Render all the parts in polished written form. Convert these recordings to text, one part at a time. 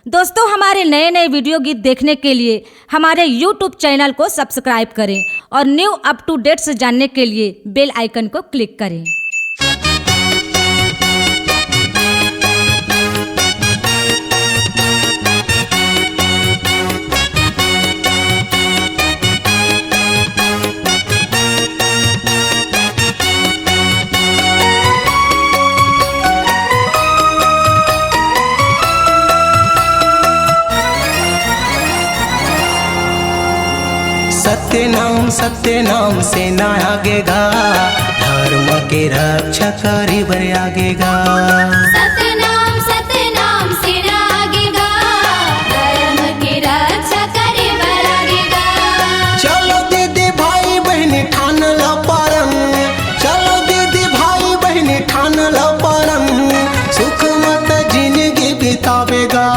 दोस्तों, हमारे नए नए वीडियो गीत देखने के लिए हमारे YouTube चैनल को सब्सक्राइब करें और न्यू अप टू डेट्स जानने के लिए बेल आइकन को क्लिक करें। सत्य नाम से ना आगेगा, धर्म के रक्षा करी बर आगेगा। सत्य नाम से ना आगेगा, धर्म के रक्षा करी बर आगेगा। चलो दीदी भाई बहनी ठान लो परम, चलो दीदी भाई बहनी ठान लो परम, सुख मत जिंदगी बितावेगा।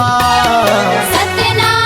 सत्यनाम।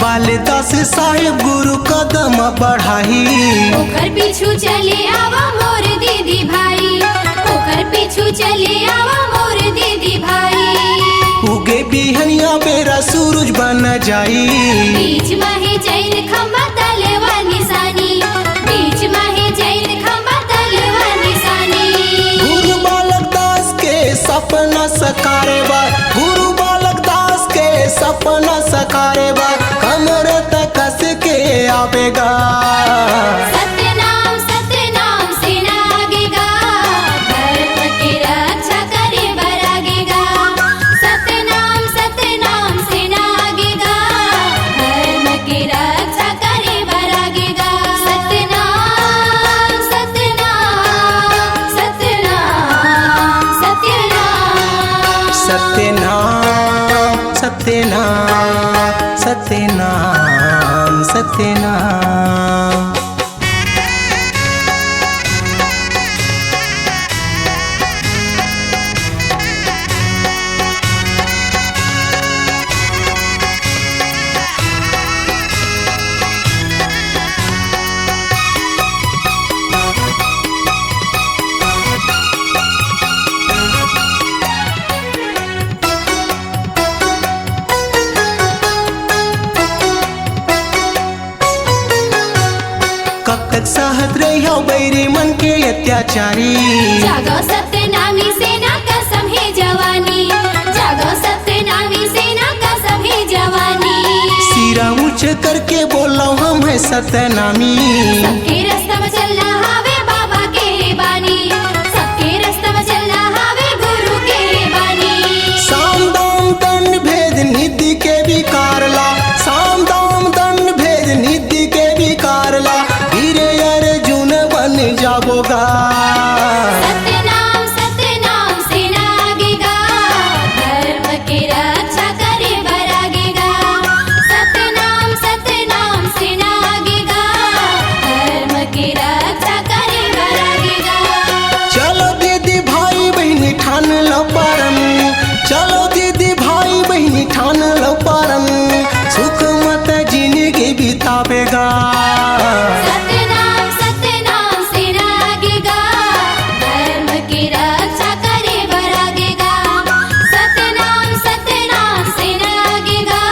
बालदास साहेब गुरु कदम बढ़ाई, ओकर पीछू चले आवा मोर दीदी भाई, ओकर पीछू चले आवा मोर दीदी भाई। उगे बिहनिया बेरा सूरज बन जाई, बीच में जैन खंबा तलवा निशानी, बीच में जैन खंबा तलवा निशानी। गुरु बालक दास के सपना सकारे बा, गुरु बालक दास के सपना सकारे बा, कमर तक कस के आवेगा। सत्य नाम से ना आगेगा, धर्म की रक्षा करे बर आगेगा। सत्य नाम से ना आगेगा, धर्म की रक्षा करे बर आगेगा। सत्य नाम सत्यनाम। कब तक सहत रही बैरी मन के अत्याचारी, जागो सत्यनामी सेना कसम है जवानी, जागो सत्यनामी सेना कसम है जवानी। सिरा ऊंच करके बोलो हम है सत्यनामी, सबके रास्ता में चलना हावे बाबा के बानी, सबके रास्ता में चलना हावे गुरु के बानी। साम दाम दंड भेद निधि के विकार ला, साम दाम दंड भेद निधि के विकार ला, वीरे अर्जुन बन जाबोगा। सत्य नाम से ना आगेगा, धर्म की रक्षा करे बर आगेगा। सत्य नाम से ना आगेगा, धर्म की रक्षा करे बर आगेगा। चलो दीदी भाई बहनी ठान लो परम, चलो दीदी भाई बहनी ठान लो परम, सुख मत जिंदगी बितावेगा। सत्य नाम से ना आगेगा, धर्म की रक्षा करे बर आगेगा। सत्य नाम से ना आगेगा,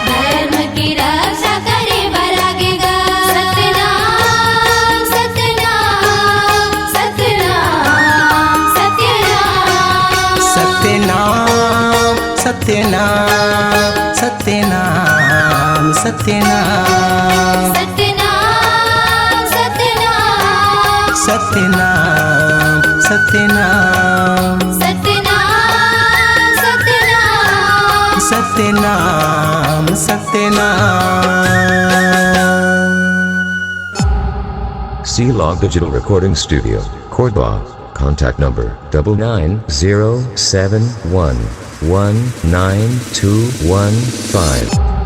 धर्म की रक्षा करे बर आगेगा। सत्य नाम Satyanam. Satyanam Satyanam Satyanam Satyanam Satyanam Satyanam Satyanam Satyanam C-Log Digital Recording Studio, Cordoba. Contact number 99071192115.